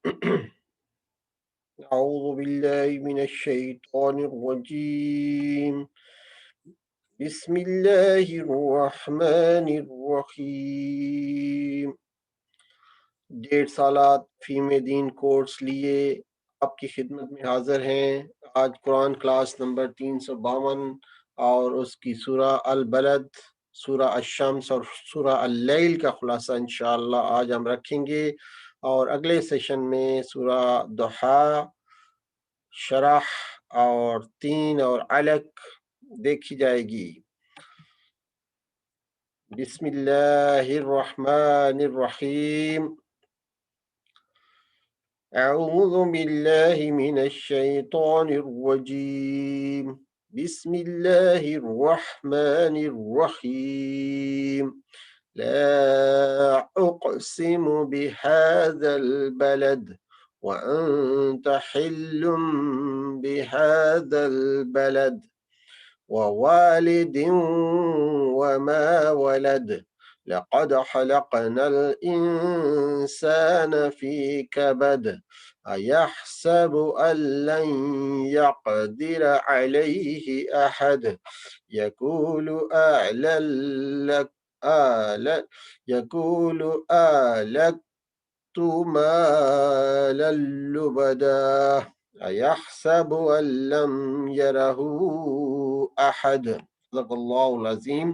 أعوذ بالله من الشيطان الرجيم بسم الله الرحمن الرحیم 1.5 سالہ فہم دین کورس لیے آپ کی خدمت میں حاضر ہیں۔ آج قرآن کلاس نمبر 352 اور اس کی سورہ البلد، سورہ الشمس اور سورہ اللیل کا خلاصہ انشاءاللہ آج ہم رکھیں گے، اور اگلے سیشن میں سورہ ضحیٰ، شرح اور تین اور علق دیکھی جائے گی۔ بسم اللہ الرحمن الرحیم، اعوذ باللہ من الشیطان الرجیم، بسم اللہ الرحمن الرحیم، لا اقسم بهذا البلد وانت حل بهذا البلد ووالد وما ولد لقد خلقنا الإنسان في كبد أيحسب أن لن يقدر عليه أحد يقول آلت مالا لبدا أيحسب أن لم يره أحد۔ صدق اللہ العظیم۔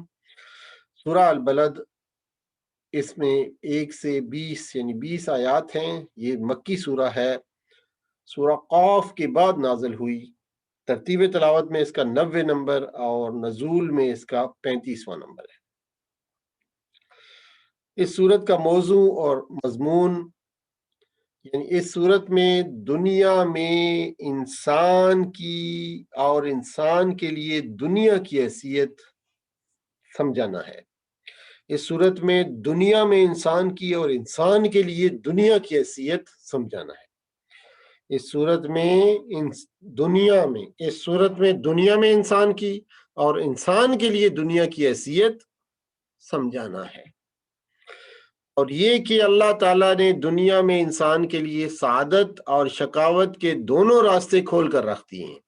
سورہ البلد، اس میں 1 سے 20 یعنی 20 آیات ہیں۔ یہ مکی سورہ ہے، سورہ قاف کے بعد نازل ہوئی۔ ترتیب تلاوت میں اس کا 90 نمبر اور نزول میں اس کا 35واں نمبر ہے۔ اس سورت کا موضوع اور مضمون، یعنی اس صورت میں دنیا میں انسان کی اور انسان کے لیے دنیا کی حیثیت سمجھانا ہے۔ اس صورت میں دنیا میں انسان کی اور انسان کے لیے دنیا کی حیثیت سمجھانا ہے۔ اس صورت میں دنیا میں انسان کی اور انسان کے لیے دنیا کی حیثیت سمجھانا ہے، اور یہ کہ اللہ تعالیٰ نے دنیا میں انسان کے لیے سعادت اور شقاوت کے دونوں راستے کھول کر رکھ دیے ہیں،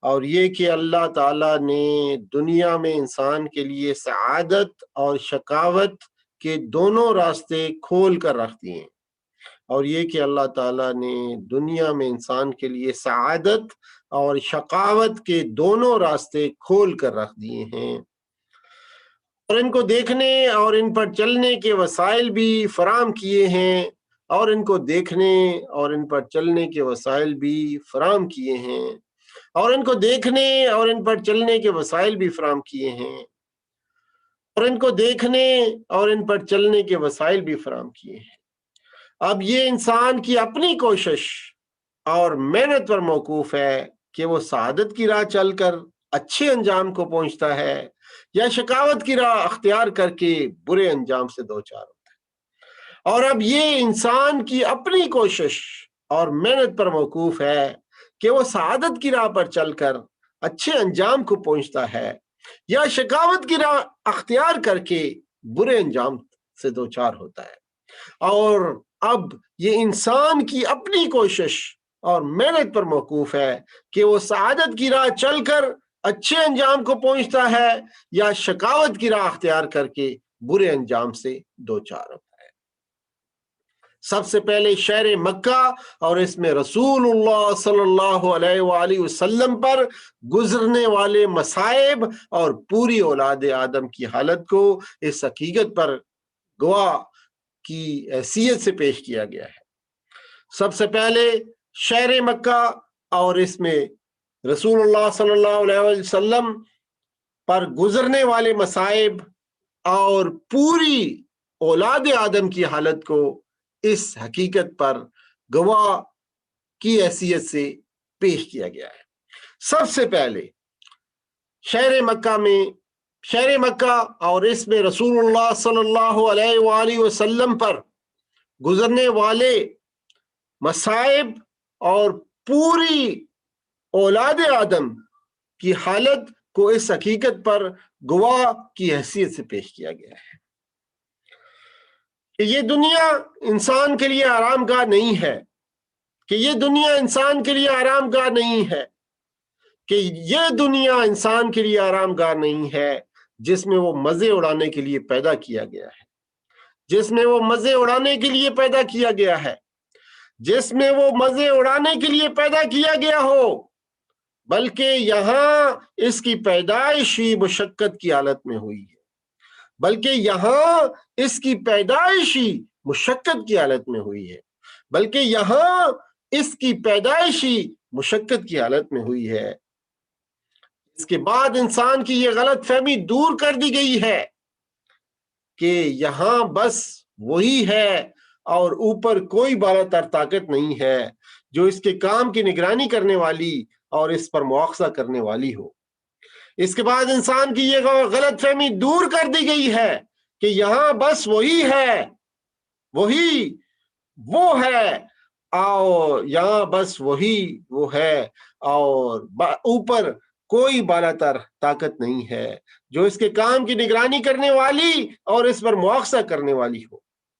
اور یہ کہ اللہ تعالیٰ نے دنیا میں انسان کے لیے سعادت اور شقاوت کے دونوں راستے کھول کر رکھ دیے ہیں، اور یہ کہ اللہ تعالیٰ نے دنیا میں انسان کے لیے سعادت اور شقاوت کے دونوں راستے کھول کر رکھ دیے ہیں، اور ان کو دیکھنے اور ان پر چلنے کے وسائل بھی فراہم کیے ہیں، اور ان کو دیکھنے اور ان پر چلنے کے وسائل بھی فراہم کیے ہیں، اور ان کو دیکھنے اور ان پر چلنے کے وسائل بھی فراہم کیے ہیں، اور ان کو دیکھنے اور ان پر چلنے کے وسائل بھی فراہم کیے ہیں۔ اب یہ انسان کی اپنی کوشش اور محنت پر موقوف ہے کہ وہ سعادت کی راہ چل کر اچھے انجام کو پہنچتا ہے یا شقاوت کی راہ اختیار کر کے برے انجام سے دوچار ہوتا ہے۔ اور اب یہ انسان کی اپنی کوشش اور محنت پر موقوف ہے کہ وہ سعادت کی راہ پر چل کر اچھے انجام کو پہنچتا ہے یا شقاوت کی راہ اختیار کر کے برے انجام سے دوچار ہوتا ہے۔ اور اب یہ انسان کی اپنی کوشش اور محنت پر موقوف ہے کہ وہ سعادت کی راہ چل کر اچھے انجام کو پہنچتا ہے یا شقاوت کی راہ اختیار کر کے برے انجام سے دوچار ہوتا ہے۔ سب سے پہلے شہر مکہ اور اس میں رسول اللہ صلی اللہ علیہ وآلہ وسلم پر گزرنے والے مصائب اور پوری اولاد آدم کی حالت کو اس حقیقت پر گواہ کی حیثیت سے پیش کیا گیا ہے۔ سب سے پہلے شہر مکہ اور اس میں رسول اللہ صلی اللہ علیہ وسلم پر گزرنے والے مصائب اور پوری اولاد آدم کی حالت کو اس حقیقت پر گواہ کی حیثیت سے پیش کیا گیا ہے۔ سب سے پہلے شہر مکہ اور اس میں رسول اللہ صلی اللہ علیہ وآلہ وسلم پر گزرنے والے مصائب اور پوری اولاد آدم کی حالت کو اس حقیقت پر گواہ کی حیثیت سے پیش کیا گیا ہے۔ کہ یہ دنیا انسان کے لیے آرام گاہ نہیں ہے، کہ یہ دنیا انسان کے لیے آرام گاہ نہیں ہے، کہ یہ دنیا انسان کے لیے آرام گاہ نہیں ہے جس میں وہ مزے اڑانے کے لیے پیدا کیا گیا ہے، جس میں وہ مزے اڑانے کے لیے پیدا کیا گیا ہے، جس میں وہ مزے اڑانے کے لیے پیدا کیا گیا ہو، بلکہ یہاں اس کی پیدائش ہی مشقت کی حالت میں ہوئی ہے، بلکہ یہاں اس کی پیدائش ہی مشقت کی حالت میں ہوئی ہے، بلکہ یہاں اس کی پیدائش ہی مشقت کی حالت میں ہوئی ہے۔ اس کے بعد انسان کی یہ غلط فہمی دور کر دی گئی ہے کہ یہاں بس وہی ہے اور اوپر کوئی بالا تر طاقت نہیں ہے جو اس کے کام کی نگرانی کرنے والی اور اس پر مواخذہ کرنے والی ہو۔ اس کے بعد انسان کی یہ غلط فہمی دور کر دی گئی ہے کہ یہاں بس وہی ہے، وہی وہ ہے، اور یہاں بس وہی وہ ہے اور اوپر کوئی بالا تر طاقت نہیں ہے جو اس کے کام کی نگرانی کرنے والی اور اس پر مواخذہ کرنے والی ہو۔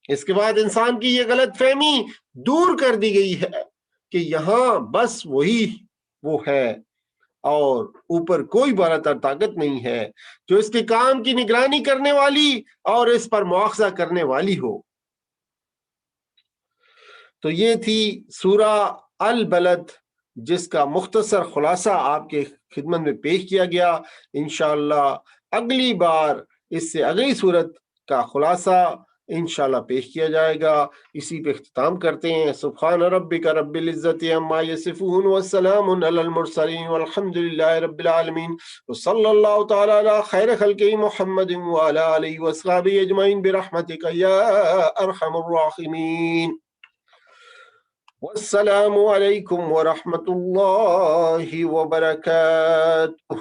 اس کے بعد انسان کی یہ غلط فہمی دور کر دی گئی ہے کہ یہاں بس وہی وہ ہے اور اوپر کوئی بالا تر طاقت نہیں ہے جو اس کے کام کی نگرانی کرنے والی اور اس پر مواخذہ کرنے والی ہو۔ تو یہ تھی سورہ البلد، جس کا مختصر خلاصہ آپ کے خدمت میں پیش کیا گیا۔ انشاءاللہ اگلی بار اس سے اگلی صورت کا خلاصہ انشاءاللہ پیش کیا جائے گا۔ اسی پہ اختتام کرتے ہیں۔ سبحان ربک رب العزت عما یصفون والسلام علی المرسلین والحمد للہ رب العالمین، وصلی اللہ تعالی علی خیر خلقہ محمد وعلی آلہ وصحبہ اجمعین برحمتک یا ارحم الراحمین۔ والسلام علیکم ورحمۃ اللہ وبرکاتہ۔